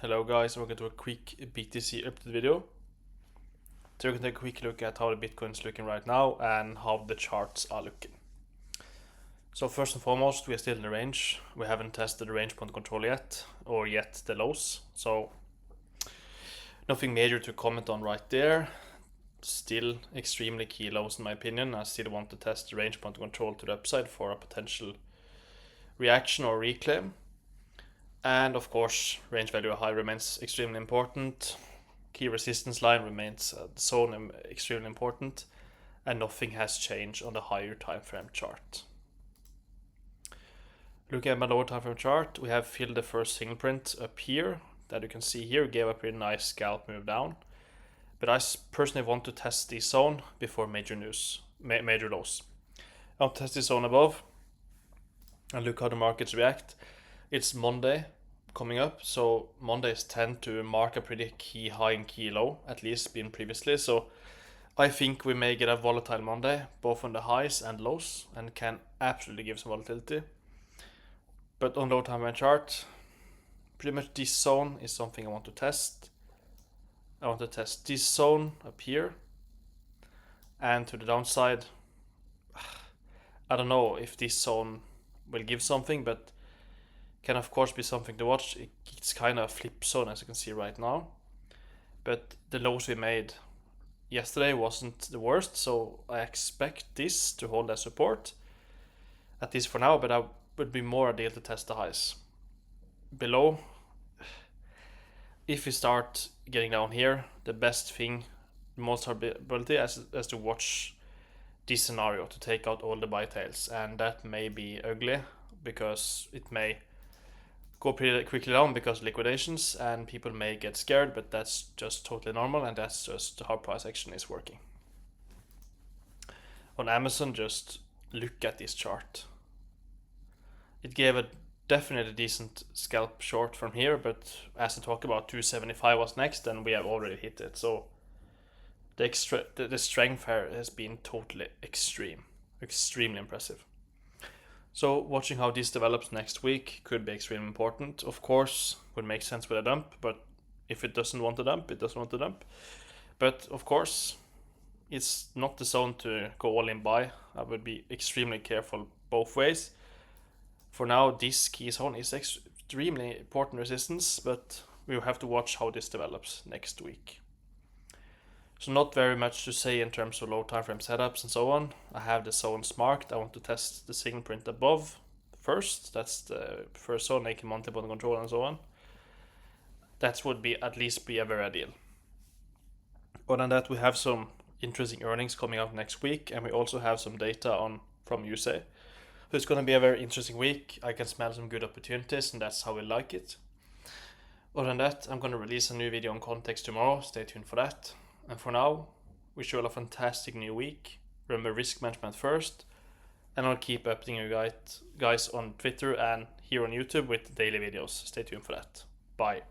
Hello guys, welcome to a quick BTC update video. So we're going to take a quick look at how the Bitcoin is looking right now and how the charts are looking. So first and foremost, we are still in the range. We haven't tested the range point control yet, or yet the lows. So nothing major to comment on right there. Still extremely key lows in my opinion. I still want to test the range point control to the upside for a potential reaction or reclaim. And of course, range value high remains extremely important. Key resistance line remains zone extremely important, and nothing has changed on the higher time frame chart. Looking at my lower time frame chart, we have filled the first single print up here that you can see here, gave a pretty nice scalp move down. But I personally want to test this zone before major lows. I'll test this zone above and look how the markets react. It's Monday coming up, so Mondays tend to mark a pretty key high and key low, at least been previously. So I think we may get a volatile Monday, both on the highs and lows, and can absolutely give some volatility. But on low time frame chart, pretty much this zone is something I want to test. I want to test this zone up here, and to the downside, I don't know if this zone will give something, but can of course be something to watch. It's kind of a flip zone as you can see right now, but the lows we made yesterday wasn't the worst, so I expect this to hold as support, at least for now, but I would be more ideal to test the highs. Below, if we start getting down here, the best thing, most probability is to watch this scenario to take out all the buy tails, and that may be ugly because it may go pretty quickly down because of liquidations and people may get scared, but that's just totally normal and that's just how price action is working. On Amazon, just look at this chart. It gave a definitely decent scalp short from here, but as I talk about, 275 was next and we have already hit it. So the strength here has been totally extremely impressive. So watching how this develops next week could be extremely important. Of course, would make sense with a dump, but if it doesn't want to dump, it doesn't want to dump. But of course, it's not the zone to go all in buy. I would be extremely careful both ways. For now, this key zone is extremely important resistance, but we will have to watch how this develops next week. So not very much to say in terms of low time frame setups and so on. I have the zones marked. I want to test the single print above first. That's the first zone, making monthly bottom control and so on. That would be at least be a very ideal. Other than that, we have some interesting earnings coming out next week, and we also have some data from USA. So it's going to be a very interesting week. I can smell some good opportunities, and that's how we like it. Other than that, I'm going to release a new video on context tomorrow. Stay tuned for that. And for now, wish you all a fantastic new week. Remember risk management first. And I'll keep updating you guys on Twitter and here on YouTube with daily videos. Stay tuned for that. Bye.